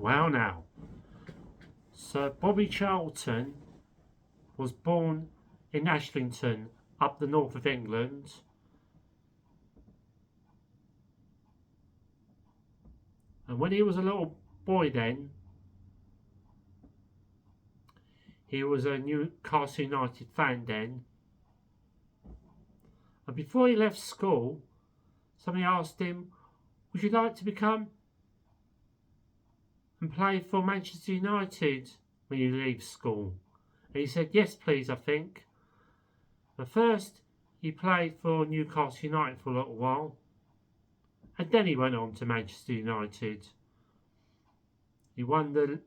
Well now, Sir Bobby Charlton was born in Ashlington, up the north of England. And when he was a little boy then, he was a Newcastle United fan then. And before he left school, somebody asked him, would you like to become and play for Manchester United when you leave school? And he said, yes please, I think. But first, he played for Newcastle United for a little while. And then he went on to Manchester United. He won the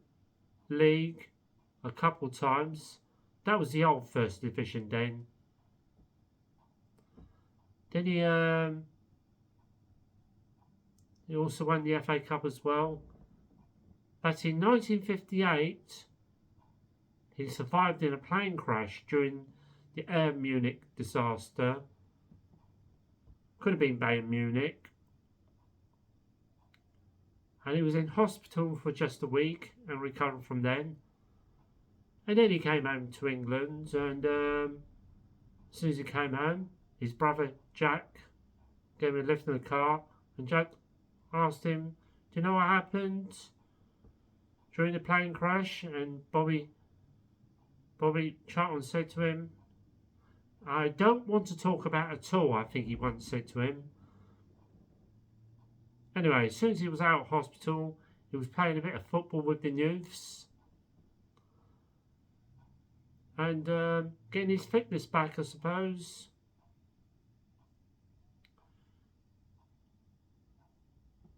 league a couple times. That was the old First Division then. Then he also won the FA Cup as well. But in 1958, he survived in a plane crash during the Air Munich disaster. Could have been Bayern Munich. And he was in hospital for just a week and recovered from then. And then he came home to England, and as soon as he came home, his brother Jack gave him a lift in the car, and Jack asked him, do you know what happened during the plane crash? And Bobby Charlton said to him, I don't want to talk about it at all, I think he once said to him. Anyway, as soon as he was out of hospital, he was playing a bit of football with the youths and getting his fitness back, I suppose.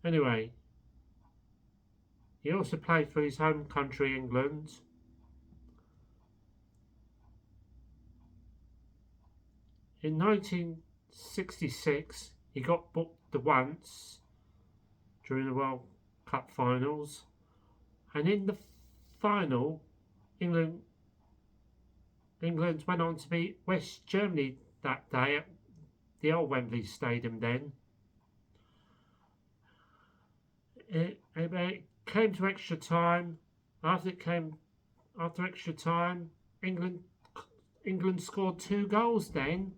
Anyway, he also played for his home country, England. In 1966, he got booked once during the World Cup finals, and in the final, England went on to beat West Germany that day at the old Wembley Stadium then. It came to extra time. After extra time, England scored 2 goals then,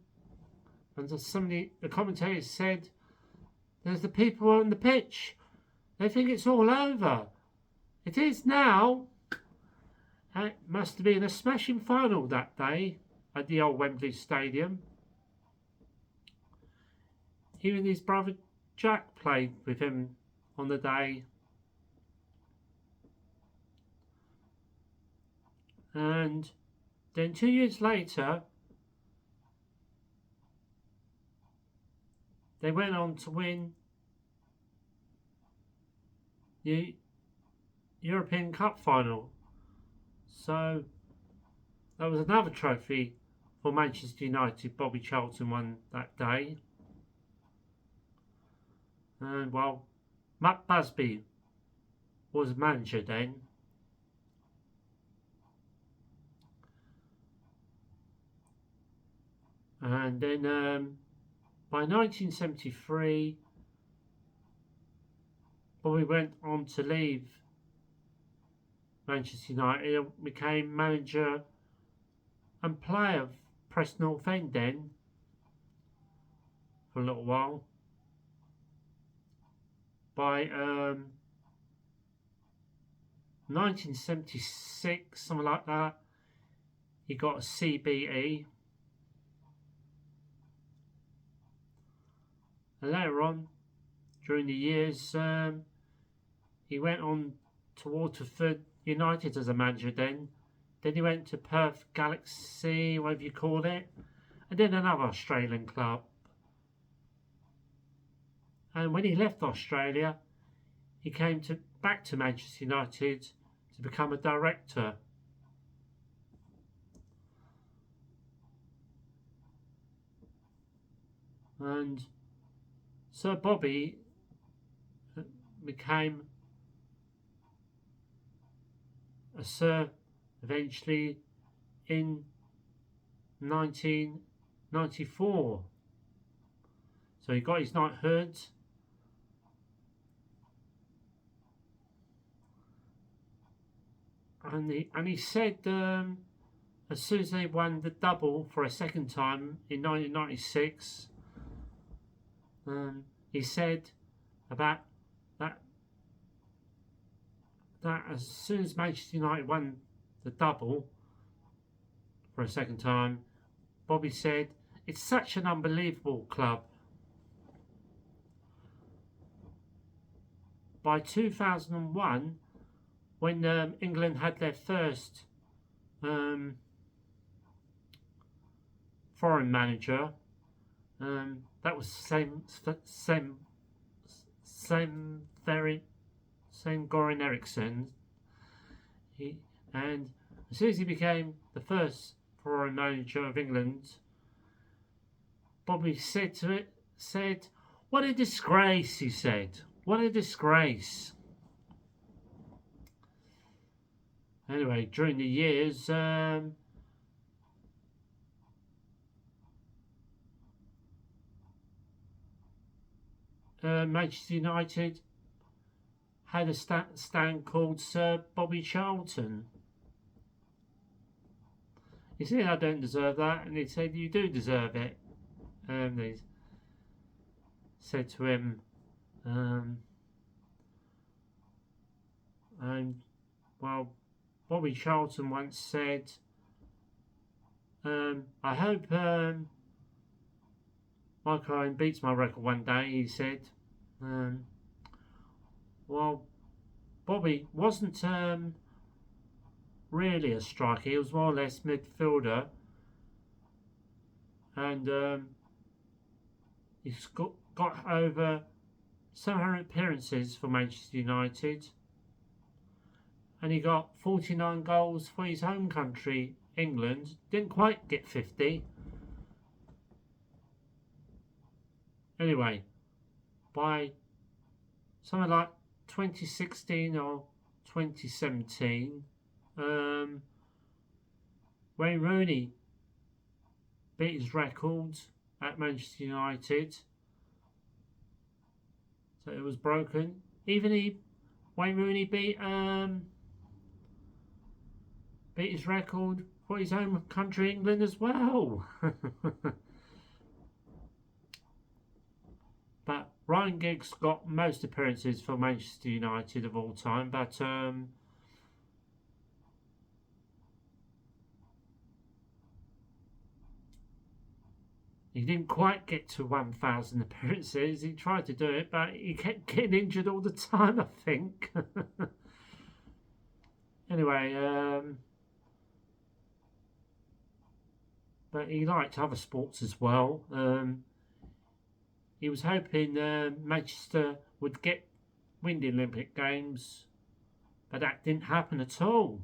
and the commentators said, there's the people on the pitch, they think it's all over. It is now. And it must have been a smashing final that day at the old Wembley Stadium. Even his brother Jack played with him on the day. And then 2 years later, they went on to win the European Cup final. So that was another trophy for Manchester United. Bobby Charlton won that day. And well, Matt Busby was manager then. And then by 1973, Bobby went on to leave Manchester United and became manager and player of Preston North End then for a little while. By 1976, something like that, he got a CBE. And later on, during the years, he went on to Waterford United as a manager then. Then he went to Perth Galaxy, whatever you call it, and then another Australian club. And when he left Australia, he came back to Manchester United to become a director. And Sir Bobby became a Sir eventually in 1994. So he got his knighthood, and he said as soon as they won the double for a second time in 1996, he said about that as soon as Manchester United won the double for a second time, Bobby said, "It's such an unbelievable club." By 2001, when England had their first foreign manager, that was Goran Eriksson. And as soon as he became the first foreign manager of England, Bobby said, "What a disgrace," he said. "What a disgrace." Anyway, during the years, Manchester United had a stand called Sir Bobby Charlton. He said, "I don't deserve that," and he said, "You do deserve it." They said to him, well, Bobby Charlton once said, "I hope Michael Owen beats my record one day," he said. Well, Bobby wasn't really a striker. He was more or less midfielder. And he's got over 700 appearances for Manchester United. And he got 49 goals for his home country, England. Didn't quite get 50. Anyway, by something like 2016 or 2017, Wayne Rooney beat his record at Manchester United. So it was broken. Even Wayne Rooney beat his record for his home country, England, as well. But Ryan Giggs got most appearances for Manchester United of all time, but he didn't quite get to 1,000 appearances. He tried to do it, but he kept getting injured all the time, I think. Anyway, but he liked other sports as well. He was hoping Manchester would win the Olympic Games, but that didn't happen at all.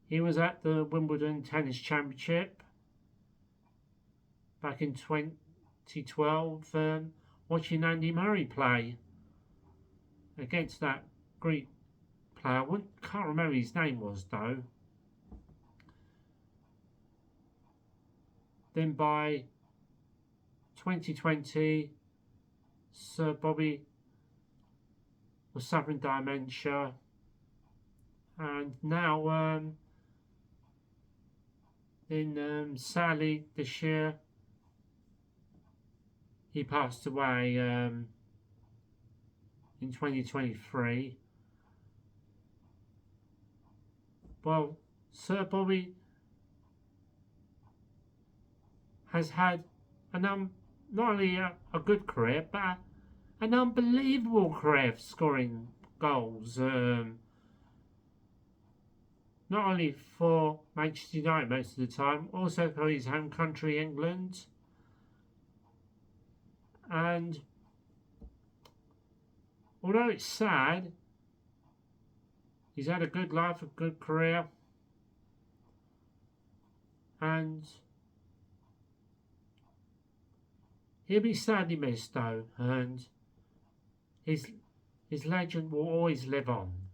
He was at the Wimbledon Tennis Championship back in 2012, watching Andy Murray play against that Greek player. Can't remember his name was though. Then by 2020, Sir Bobby was suffering dementia, and now sadly this year he passed away in 2023. Well, Sir Bobby has had not only a good career, but an unbelievable career scoring goals. Not only for Manchester United most of the time, also for his home country, England. And although it's sad, he's had a good life, a good career. And he'll be sadly missed though, and his legend will always live on.